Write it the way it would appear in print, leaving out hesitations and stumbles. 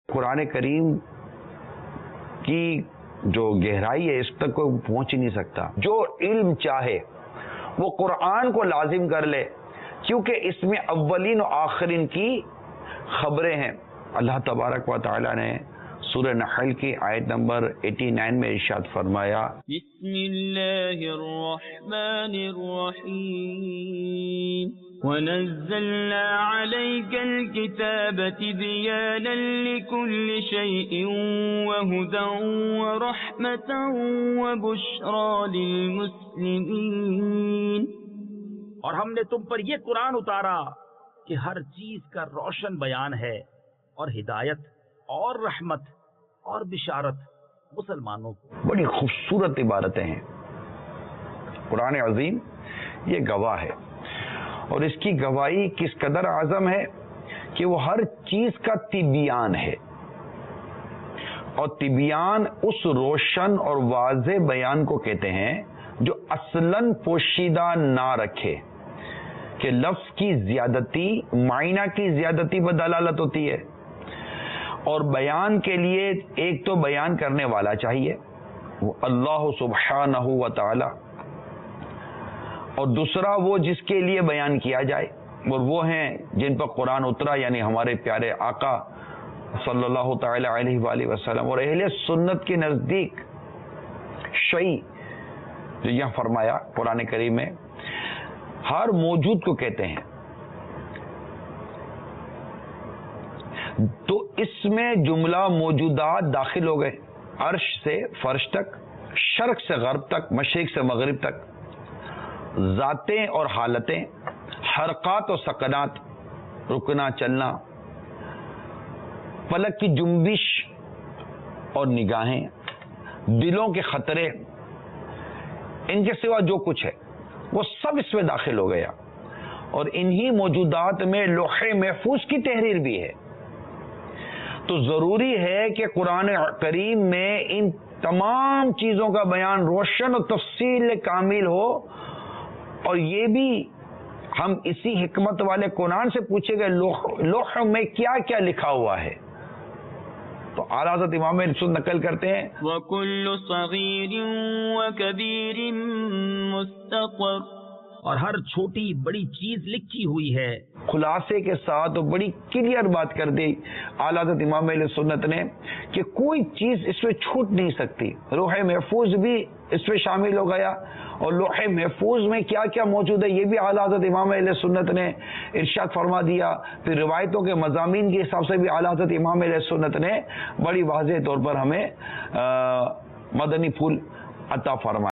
قرآن کریم کی جو گہرائی ہے اس تک کوئی پہنچ ہی نہیں سکتا۔ جو علم چاہے وہ قرآن کو لازم کر لے، کیونکہ اس میں اولین و آخرین کی خبریں ہیں۔ اللہ تبارک و تعالی نے سورہ نحل کی آیت نمبر 89 میں ارشاد فرمایا، بسم اللہ الرحمن الرحیم وَنَزَّلْنَا عَلَيْكَ الْكِتَابَ تِبْيَانًا لِكُلِّ شَيْءٍ وَهُدًى وَرَحْمَةً وَبُشْرَى لِلْمُسْلِمِينَ۔ اور ہم نے تم پر یہ قرآن اتارا کہ ہر چیز کا روشن بیان ہے اور ہدایت اور رحمت اور بشارت مسلمانوں کو۔ بڑی خوبصورت عبارتیں ہیں۔ قرآن عظیم یہ گواہ ہے، اور اس کی گواہی کس قدر اعظم ہے کہ وہ ہر چیز کا تبیان ہے، اور تبیان اس روشن اور واضح بیان کو کہتے ہیں جو اصلاً پوشیدہ نہ رکھے، کہ لفظ کی زیادتی معنی کی زیادتی پر دلالت ہوتی ہے، اور بیان کے لیے ایک تو بیان کرنے والا چاہیے وہ اللہ سبحانہ و تعالی، اور دوسرا وہ جس کے لیے بیان کیا جائے، اور وہ ہیں جن پر قرآن اترا، یعنی ہمارے پیارے آقا صلی اللہ تعالی علیہ وآلہ وسلم۔ اور اہل سنت کے نزدیک شیء جو یہاں فرمایا قرآن کریم میں ہر موجود کو کہتے ہیں، تو اس میں جملہ موجودات داخل ہو گئے، عرش سے فرش تک، شرق سے غرب تک، مشرق سے مغرب تک، ذاتیں اور حالتیں، حرکات اور سکنات، رکنا چلنا، پلک کی جنبش اور نگاہیں، دلوں کے خطرے، ان کے سوا جو کچھ ہے وہ سب اس میں داخل ہو گیا۔ اور انہی موجودات میں لوح محفوظ کی تحریر بھی ہے، تو ضروری ہے کہ قرآن کریم میں ان تمام چیزوں کا بیان روشن اور تفصیل کامل ہو، اور یہ بھی ہم اسی حکمت والے قرآن سے پوچھے گئے لوح میں کیا کیا لکھا ہوا ہے، تو اعلیٰ حضرت امام اہل سنت نقل کرتے ہیں وَكُلُّ صَغِيرٍ وَكَبِيرٍ مُسْتَطَرٌ، اور ہر چھوٹی بڑی چیز لکھی ہوئی ہے۔ خلاصے کے ساتھ بڑی کلیئر بات کر دی اعلیٰ حضرت امام اہل سنت نے کہ کوئی چیز اس میں چھوٹ نہیں سکتی۔ لوح محفوظ بھی اس میں شامل ہو گیا، اور لوح محفوظ میں کیا کیا موجود ہے یہ بھی اعلیٰ حضرت امام اہل سنت نے ارشاد فرما دیا۔ پھر روایتوں کے مضامین کے حساب سے بھی اعلیٰ حضرت امام اہل سنت نے بڑی واضح طور پر ہمیں مدنی پھول عطا فرمایا۔